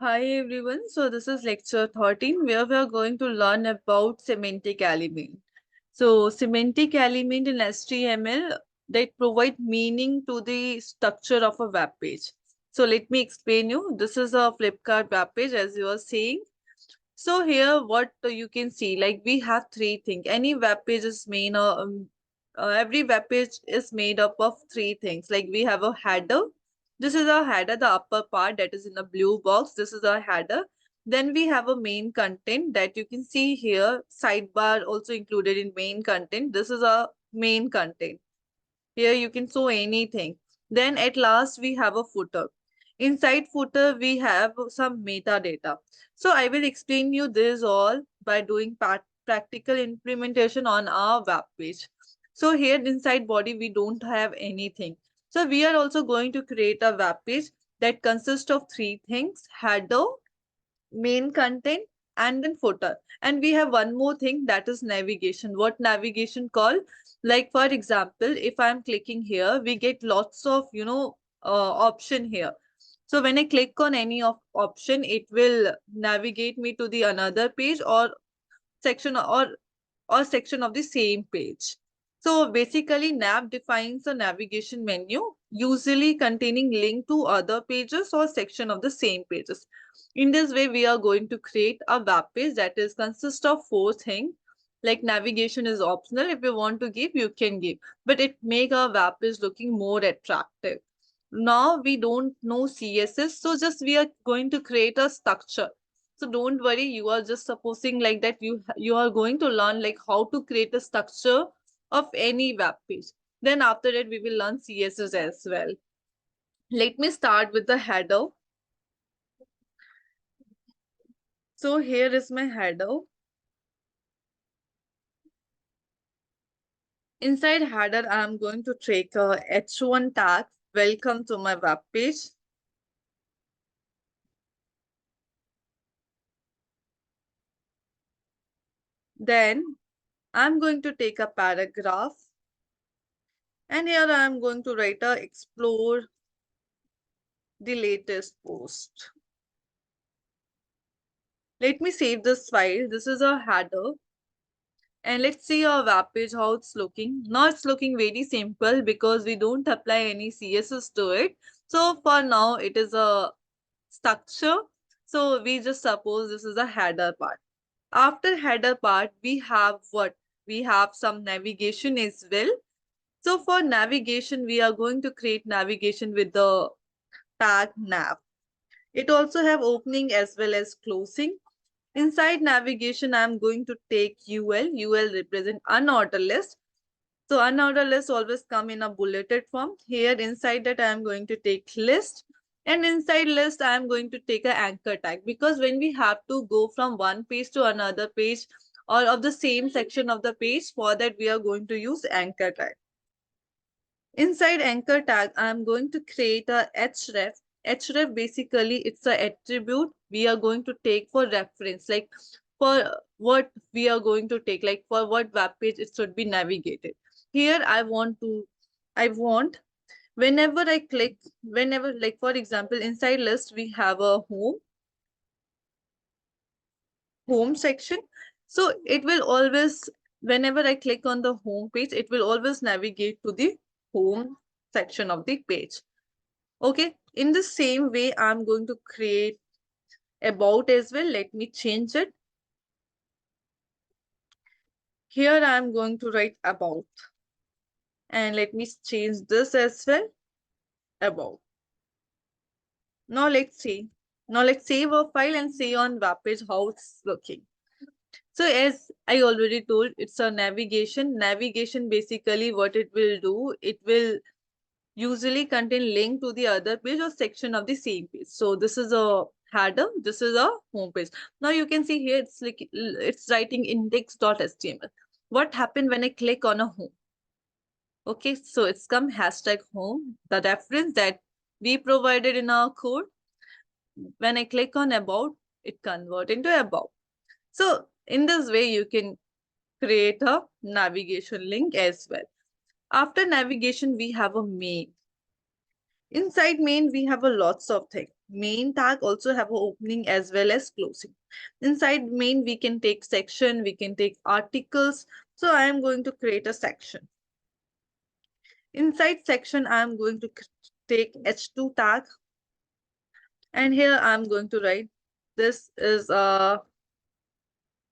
Hi everyone. So this is lecture 13 where we are going to learn about semantic element. So semantic element in HTML, they provide meaning to the structure of a web page. So let me explain you. This is a Flipkart web page as you are saying. So here what you can see, like we have three things. Any web page is made every web page is made up of three things. Like we have a header. This is our header, the upper part that is in the blue box. This is our header. Then we have a main content that you can see here. Sidebar also included in main content. This is our main content. Here you can show anything. Then at last we have a footer. Inside footer we have some metadata. So I will explain you this all by doing practical implementation on our web page. So here inside body we don't have anything. So we are also going to create a web page that consists of three things: header, main content, and then footer. And we have one more thing, that is navigation. What navigation called? Like for example, if I'm clicking here, we get lots of option here. So when I click on any of option, it will navigate me to the another page section or section of the same page. So basically, nav defines a navigation menu, usually containing link to other pages or section of the same pages. In this way, we are going to create a web page that is consist of four things. Like navigation is optional. If you want to give, you can give, but it make our web page looking more attractive. Now we don't know CSS, so just we are going to create a structure. So don't worry, you are just supposing like that you are going to learn like how to create a structure of any web page. Then after that we will learn CSS as well. Let me start with the header. So here is my header. Inside header, I am going to take a H1 tag. Welcome to my web page. Then I'm going to take a paragraph. And here I am going to write a explore the latest post. Let me save this file. This is a header. And let's see our web page, how it's looking. Now it's looking very simple because we don't apply any CSS to it. So for now, it is a structure. So we just suppose this is a header part. After header part, we have what? We have some navigation as well. So for navigation, we are going to create navigation with the tag nav. It also have opening as well as closing. Inside navigation, I'm going to take UL. UL represent unordered list. So unordered list always come in a bulleted form. Here inside that, I'm going to take list. And inside list, I'm going to take an anchor tag, because when we have to go from one page to another page or of the same section of the page, for that we are going to use anchor tag. Inside anchor tag, I'm going to create a href. Href basically it's a attribute we are going to take for reference, like for what we are going to take, like for what web page it should be navigated. Here I want whenever I click, whenever, like for example, inside list we have a home section. So it will always, whenever I click on the home page, it will always navigate to the home section of the page. Okay, in the same way, I'm going to create about as well. Let me change it. Here I'm going to write about. And let me change this as well. About. Now let's see. Now let's save a file and see on web page how it's looking. So as I already told, it's a navigation. Navigation basically what it will do, it will usually contain link to the other page or section of the same page. So this is a header, this is a home page. Now you can see here it's like it's writing index.html. What happened when I click on a home? Okay, so it's come hashtag home, the reference that we provided in our code. When I click on about, it convert into about. So in this way, you can create a navigation link as well. After navigation, we have a main. Inside main, we have a lots of things. Main tag also have a opening as well as closing. Inside main, we can take section, we can take articles. So I am going to create a section. Inside section, I am going to take h2 tag. And here I'm going to write, this is a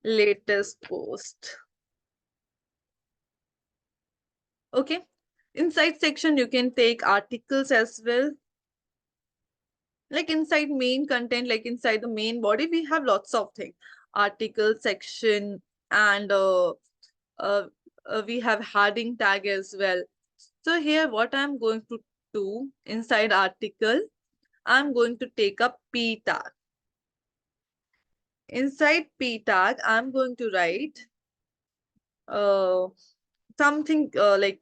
latest post. Okay. Inside section, you can take articles as well. Like inside main content, like inside the main body, we have lots of things. Article section and uh, we have heading tag as well. So here what I'm going to do inside article, I'm going to take a P tag. Inside P tag, I'm going to write uh, something like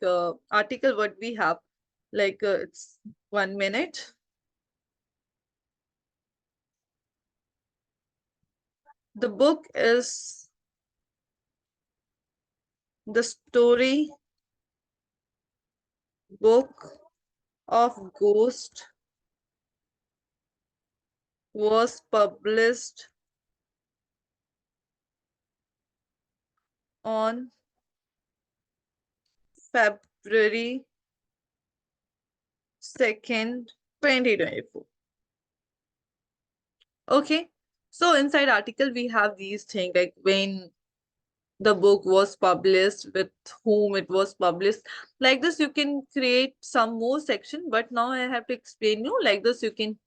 article what we have. Like it's 1 minute. The book is the story book of Ghost was published on February 2nd, 2024. Okay. So inside article, we have these things like when the book was published, with whom it was published. Like this, you can create some more section, but now I have to explain you. Like this, you can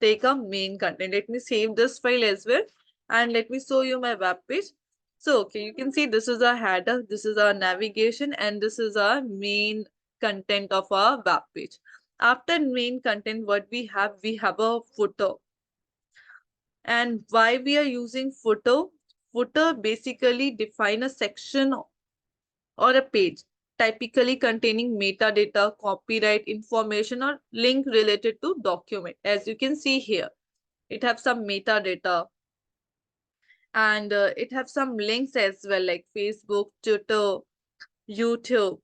take a main content. Let me save this file as well. And let me show you my web page. So, okay, you can see this is our header, this is our navigation, and this is our main content of our web page. After main content, what we have a footer. And why we are using footer? Footer basically define a section or a page, typically containing metadata, copyright information, or link related to document. As you can see here, it have some metadata and it have some links as well, like Facebook, Twitter, YouTube,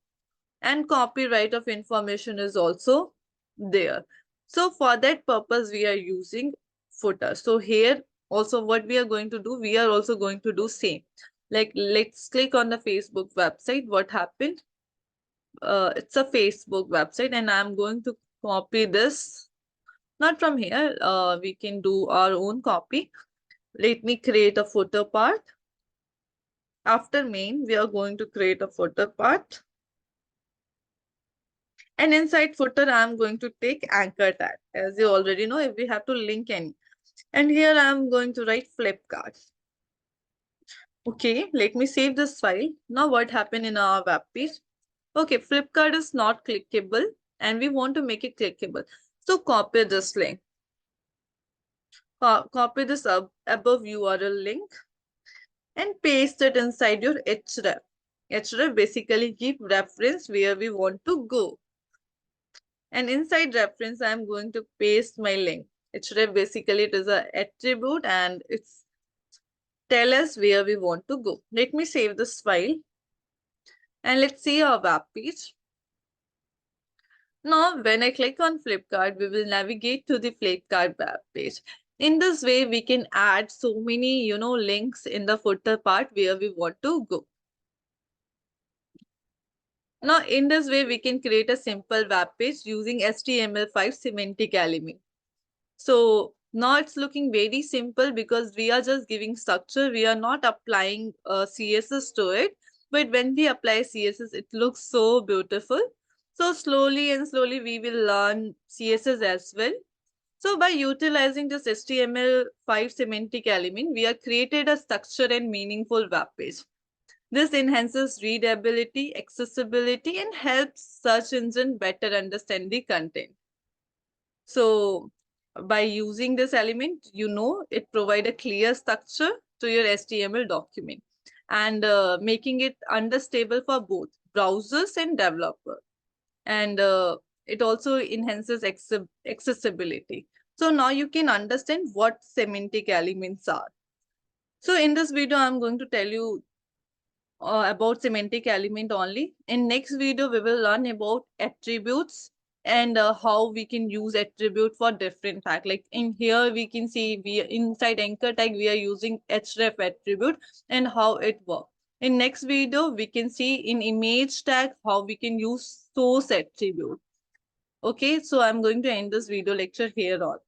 and copyright of information is also there. So for that purpose, we are using footer. So here also what we are going to do, we are also going to do same. Like let's click on the Facebook website. What happened? It's a Facebook website and I'm going to copy this. Not from here, we can do our own copy. Let me create a footer part. After main, we are going to create a footer part. And inside footer, I'm going to take anchor tag. As you already know, if we have to link any. And here I'm going to write Flipkart. Okay, let me save this file. Now what happened in our web page? Okay, Flipkart is not clickable and we want to make it clickable. So copy this link. Copy this above URL link and paste it inside your href. Href basically give reference where we want to go. And inside reference, I'm going to paste my link. Href basically it is a attribute and it's tell us where we want to go. Let me save this file and let's see our web page. Now, when I click on Flipkart, we will navigate to the Flipkart web page. In this way, we can add so many, links in the footer part where we want to go. Now, in this way, we can create a simple web page using HTML5 semantic element. So now it's looking very simple because we are just giving structure. We are not applying CSS to it. But when we apply CSS, it looks so beautiful. So slowly and slowly, we will learn CSS as well. So by utilizing this HTML5 semantic element, we have created a structured and meaningful web page. This enhances readability, accessibility, and helps search engine better understand the content. So by using this element, it provide a clear structure to your HTML document and making it understandable for both browsers and developers. And it also enhances accessibility. So now you can understand what semantic elements are. So in this video, I'm going to tell you about semantic element only. In next video, we will learn about attributes and how we can use attribute for different tag. Like in here, we can see we inside anchor tag, we are using href attribute and how it works. In next video, we can see in image tag how we can use source attribute. Okay, so I'm going to end this video lecture here on.